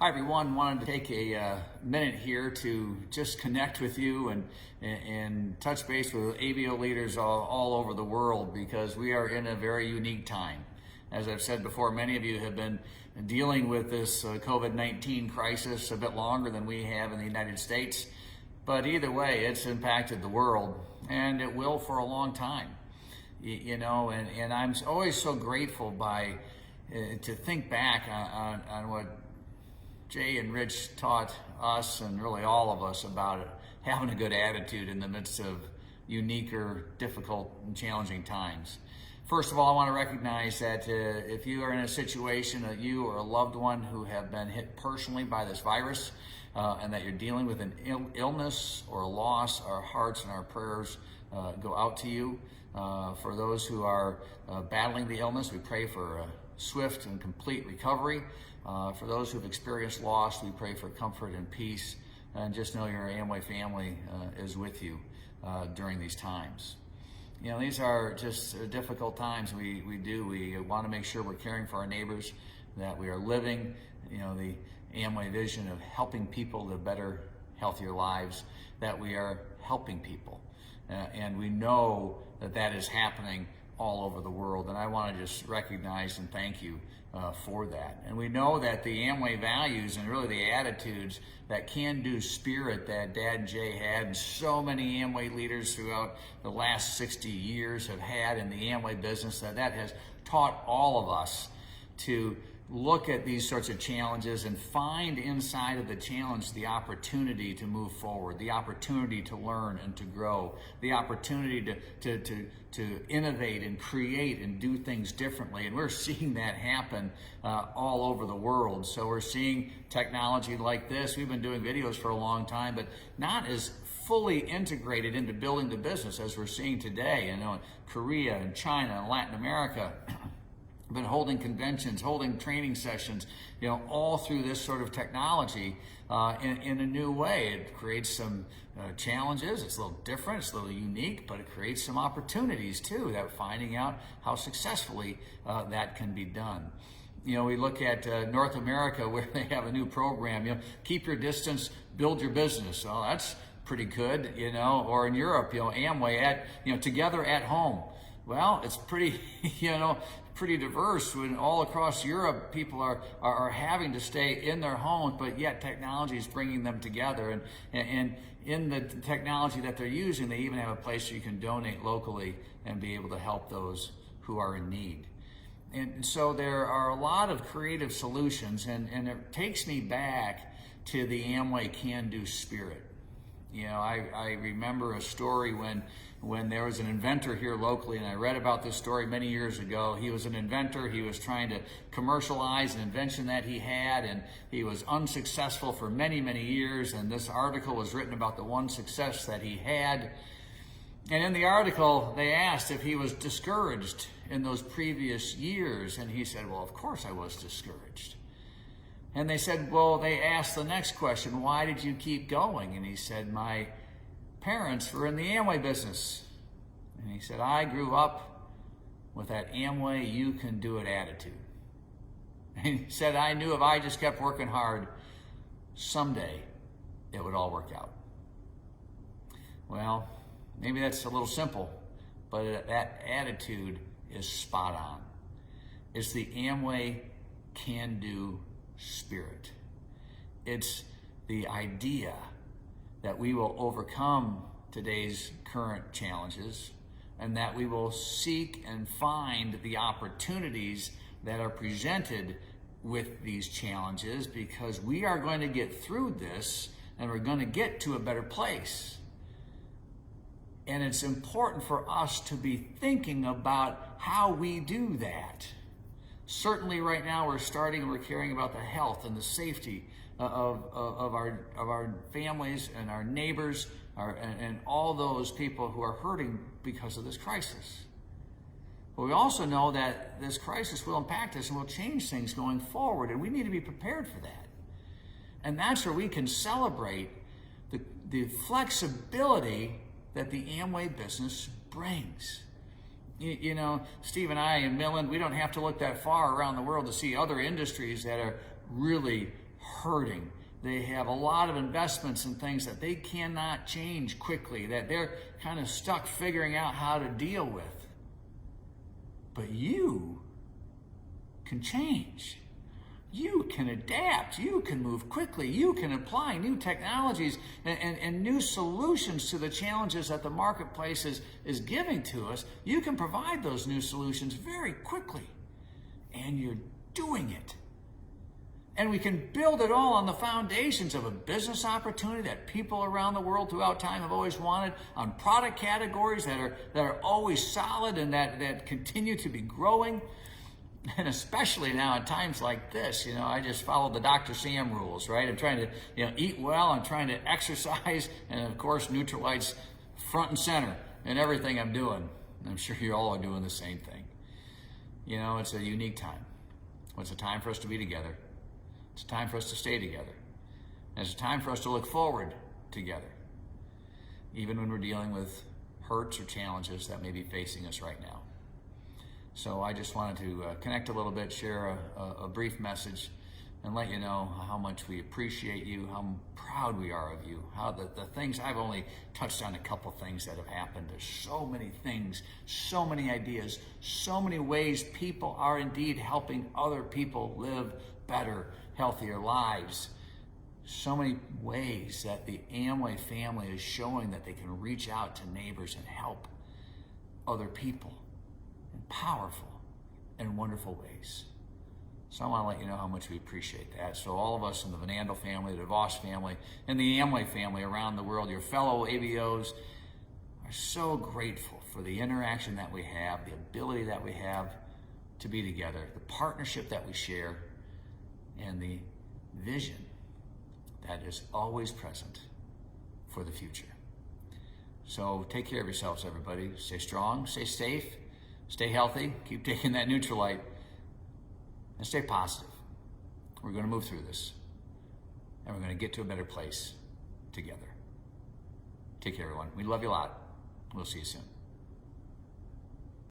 Hi everyone, wanted to take a minute here to just connect with you and touch base with ABO leaders all over the world, because we are in a very unique time. As I've said before, many of you have been dealing with this COVID-19 crisis a bit longer than we have in the United States. But either way, it's impacted the world, and it will for a long time. And I'm always so grateful to think back on what Jay and Rich taught us, and really all of us, about it, having a good attitude in the midst of unique or difficult and challenging times. First of all, I want to recognize that if you are in a situation that you or a loved one who have been hit personally by this virus, and that you're dealing with an illness or a loss, our hearts and our prayers go out to you. For those who are battling the illness, we pray for a swift and complete recovery. For those who've experienced loss, we pray for comfort and peace. And just know your Amway family is with you during these times. These are just difficult times. We want to make sure we're caring for our neighbors, that we are living, the Amway vision of helping people live better, healthier lives, that we are helping people. And we know that is happening all over the world. And I want to just recognize and thank you for that. And we know that the Amway values and really the attitudes, that can-do spirit that Dad and Jay had, and so many Amway leaders throughout the last 60 years have had in the Amway business, that has taught all of us to look at these sorts of challenges and find inside of the challenge the opportunity to move forward, the opportunity to learn and to grow, the opportunity to innovate and create and do things differently. And we're seeing that happen all over the world. So we're seeing technology like this. We've been doing videos for a long time, but not as fully integrated into building the business as we're seeing today. In Korea and China and Latin America, been holding conventions, holding training sessions, all through this sort of technology in a new way. It creates some challenges. It's a little different, it's a little unique, but it creates some opportunities too, that finding out how successfully that can be done. We look at North America, where they have a new program, keep your distance, build your business. Well, that's pretty good, or in Europe, Amway together at home. Well, it's pretty, pretty diverse. When all across Europe, people are having to stay in their homes, but yet technology is bringing them together. And in the technology that they're using, they even have a place where you can donate locally and be able to help those who are in need. And so there are a lot of creative solutions, and it takes me back to the Amway can-do spirit. I remember a story when there was an inventor here locally, and I read about this story many years ago. He was an inventor. He was trying to commercialize an invention that he had, and he was unsuccessful for many, many years. And this article was written about the one success that he had. And in the article, they asked if he was discouraged in those previous years. And he said, well, of course I was discouraged. And they asked the next question, why did you keep going? And he said, my parents were in the Amway business. And he said, I grew up with that Amway, you can do it attitude. And he said, I knew if I just kept working hard, someday it would all work out. Well, maybe that's a little simple, but that attitude is spot on. It's the Amway can-do spirit. It's the idea that we will overcome today's current challenges, and that we will seek and find the opportunities that are presented with these challenges, because we are going to get through this and we're going to get to a better place. And it's important for us to be thinking about how we do that. Certainly right now we're caring about the health and the safety of our families and our neighbors and all those people who are hurting because of this crisis. But we also know that this crisis will impact us and will change things going forward, and we need to be prepared for that. And that's where we can celebrate the flexibility that the Amway business brings. Steve and I in Midland, we don't have to look that far around the world to see other industries that are really hurting. They have a lot of investments in things that they cannot change quickly, that they're kind of stuck figuring out how to deal with. But you can change. You can adapt. You can move quickly. You can apply new technologies and new solutions to the challenges that the marketplace is giving to us. You can provide those new solutions very quickly. And you're doing it. And we can build it all on the foundations of a business opportunity that people around the world throughout time have always wanted, on product categories that are always solid and that continue to be growing. And especially now in times like this, I just follow the Dr. Sam rules, right? I'm trying to, eat well. I'm trying to exercise, and of course, Nutrilite's front and center in everything I'm doing. I'm sure you all are doing the same thing. It's a unique time. It's a time for us to be together. It's a time for us to stay together. And it's a time for us to look forward together, even when we're dealing with hurts or challenges that may be facing us right now. So I just wanted to connect a little bit, share a brief message, and let you know how much we appreciate you, how proud we are of you, how the things, I've only touched on a couple things that have happened. There's so many things, so many ideas, so many ways people are indeed helping other people live better, healthier lives. So many ways that the Amway family is showing that they can reach out to neighbors and help other people in powerful and wonderful ways. So I want to let you know how much we appreciate that. So all of us in the Vanandel family, the Devos family, and the Amway family around the world, your fellow ABOs, are so grateful for the interaction that we have, the ability that we have to be together, the partnership that we share, and the vision that is always present for the future. So take care of yourselves, everybody. Stay strong, stay safe, stay healthy, keep taking that Nutrilite, and stay positive. We're going to move through this, and we're going to get to a better place together. Take care, everyone. We love you a lot. We'll see you soon.